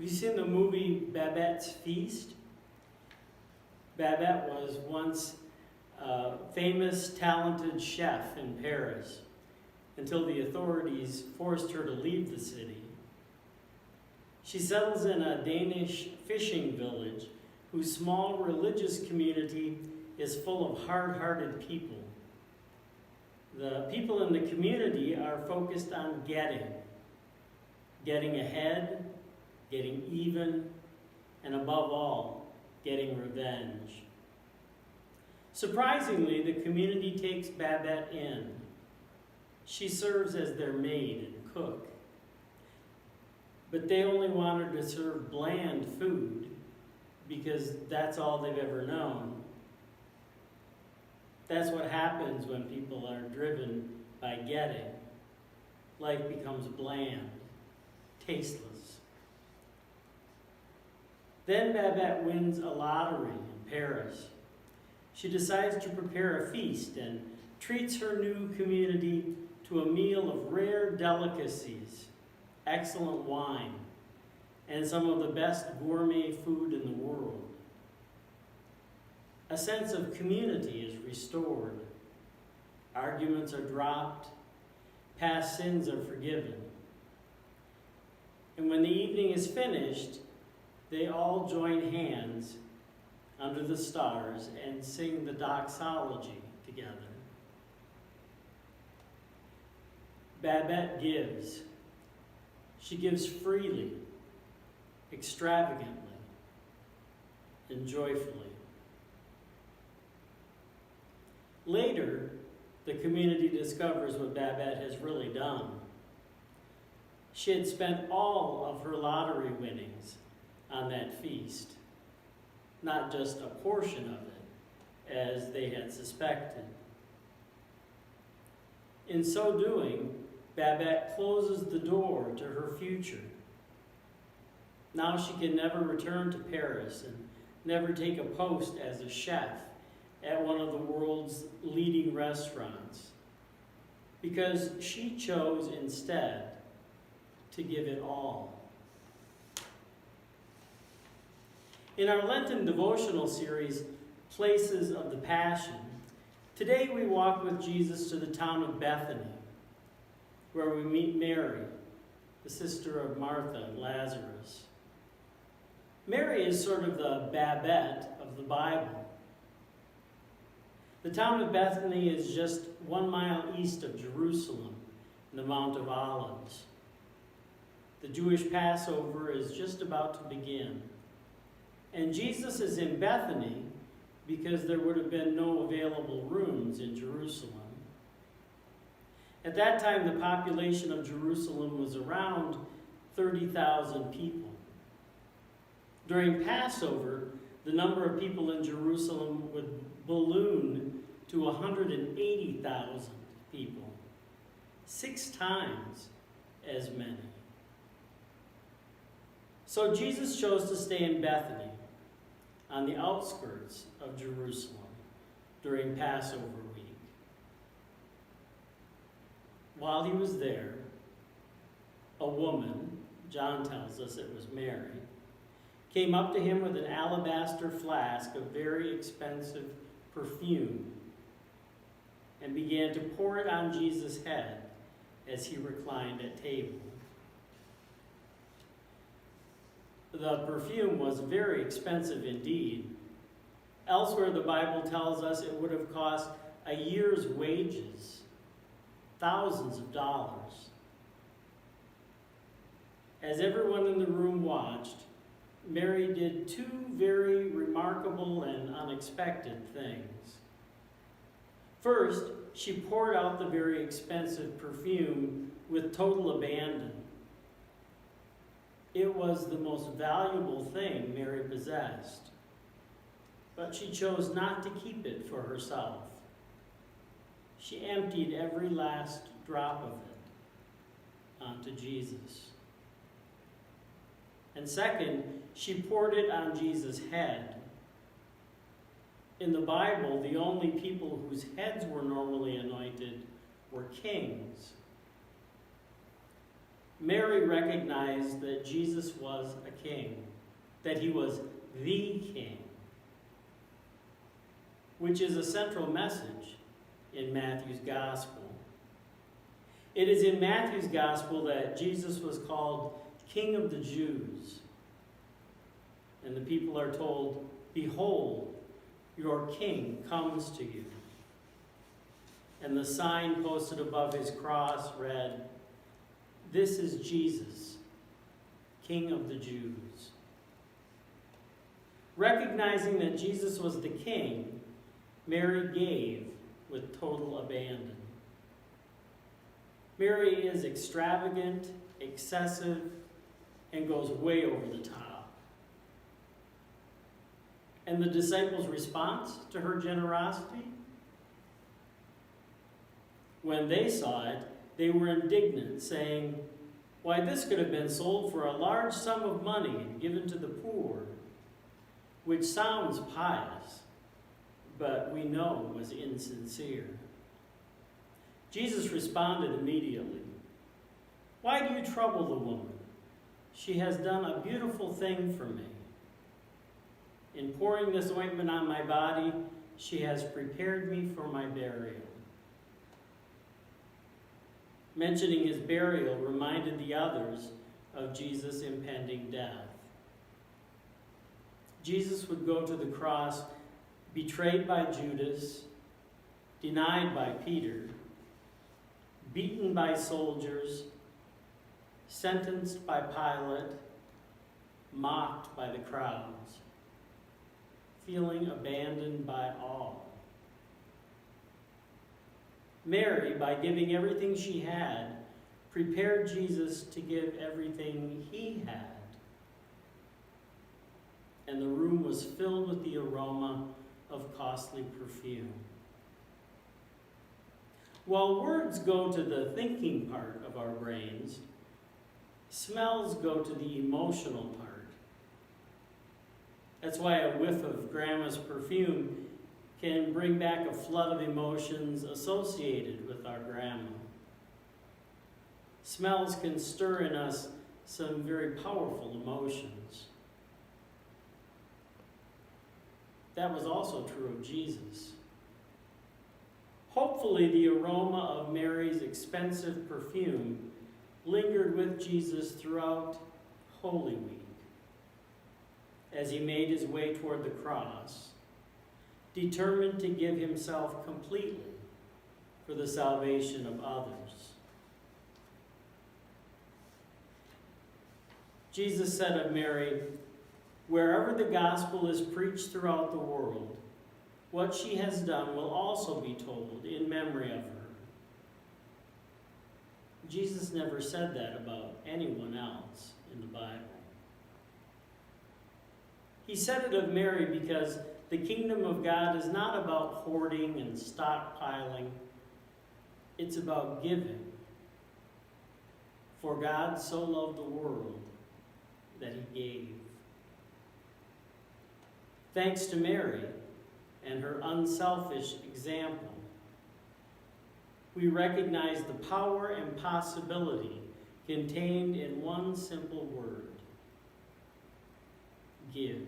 Have you seen the movie Babette's Feast? Babette was once a famous, talented chef in Paris until the authorities forced her to leave the city. She settles in a Danish fishing village whose small religious community is full of hard-hearted people. The people in the community are focused on getting ahead, getting even, and above all, getting revenge. Surprisingly, the community takes Babette in. She serves as their maid and cook. But they only want her to serve bland food because that's all they've ever known. That's what happens when people are driven by getting. Life becomes bland, tasteless. Then Babette wins a lottery in Paris. She decides to prepare a feast and treats her new community to a meal of rare delicacies, excellent wine, and some of the best gourmet food in the world. A sense of community is restored. Arguments are dropped. Past sins are forgiven. And when the evening is finished, they all join hands under the stars and sing the doxology together. Babette gives. She gives freely, extravagantly, and joyfully. Later, the community discovers what Babette has really done. She had spent all of her lottery winnings on that feast, not just a portion of it, as they had suspected. In so doing, Babette closes the door to her future. Now she can never return to Paris and never take a post as a chef at one of the world's leading restaurants, because she chose instead to give it all. In our Lenten devotional series, Places of the Passion, today we walk with Jesus to the town of Bethany, where we meet Mary, the sister of Martha and Lazarus. Mary is sort of the Babette of the Bible. The town of Bethany is just 1 mile east of Jerusalem, in the Mount of Olives. The Jewish Passover is just about to begin. And Jesus is in Bethany because there would have been no available rooms in Jerusalem. At that time, the population of Jerusalem was around 30,000 people. During Passover, the number of people in Jerusalem would balloon to 180,000 people, 6 times as many. So Jesus chose to stay in Bethany, on the outskirts of Jerusalem, during Passover week. While he was there, a woman, John tells us it was Mary, came up to him with an alabaster flask of very expensive perfume and began to pour it on Jesus' head as he reclined at table. The perfume was very expensive indeed. Elsewhere, the Bible tells us it would have cost a year's wages, thousands of dollars. As everyone in the room watched, Mary did 2 very remarkable and unexpected things. First, she poured out the very expensive perfume with total abandon. It was the most valuable thing Mary possessed, but she chose not to keep it for herself. She emptied every last drop of it onto Jesus. And second, she poured it on Jesus' head. In the Bible, the only people whose heads were normally anointed were kings. Mary recognized that Jesus was a king, that he was the king, which is a central message in Matthew's gospel. It is in Matthew's gospel that Jesus was called King of the Jews. And the people are told, "Behold, your king comes to you." And the sign posted above his cross read, "This is Jesus, King of the Jews." Recognizing that Jesus was the king, Mary gave with total abandon. Mary is extravagant, excessive, and goes way over the top. And the disciples' response to her generosity? When they saw it, they were indignant, saying, "Why, this could have been sold for a large sum of money and given to the poor," which sounds pious, but we know was insincere. Jesus responded immediately, "Why do you trouble the woman? She has done a beautiful thing for me. In pouring this ointment on my body, she has prepared me for my burial." Mentioning his burial reminded the others of Jesus' impending death. Jesus would go to the cross betrayed by Judas, denied by Peter, beaten by soldiers, sentenced by Pilate, mocked by the crowds, feeling abandoned by all. Mary, by giving everything she had, prepared Jesus to give everything he had. And the room was filled with the aroma of costly perfume. While words go to the thinking part of our brains, smells go to the emotional part. That's why a whiff of Grandma's perfume can bring back a flood of emotions associated with our grandma. Smells can stir in us some very powerful emotions. That was also true of Jesus. Hopefully, the aroma of Mary's expensive perfume lingered with Jesus throughout Holy Week as he made his way toward the cross, determined to give himself completely for the salvation of others. Jesus said of Mary, "Wherever the gospel is preached throughout the world, what she has done will also be told in memory of her." Jesus never said that about anyone else in the Bible. He said it of Mary because the kingdom of God is not about hoarding and stockpiling. It's about giving. For God so loved the world that he gave. Thanks to Mary and her unselfish example, we recognize the power and possibility contained in one simple word: give.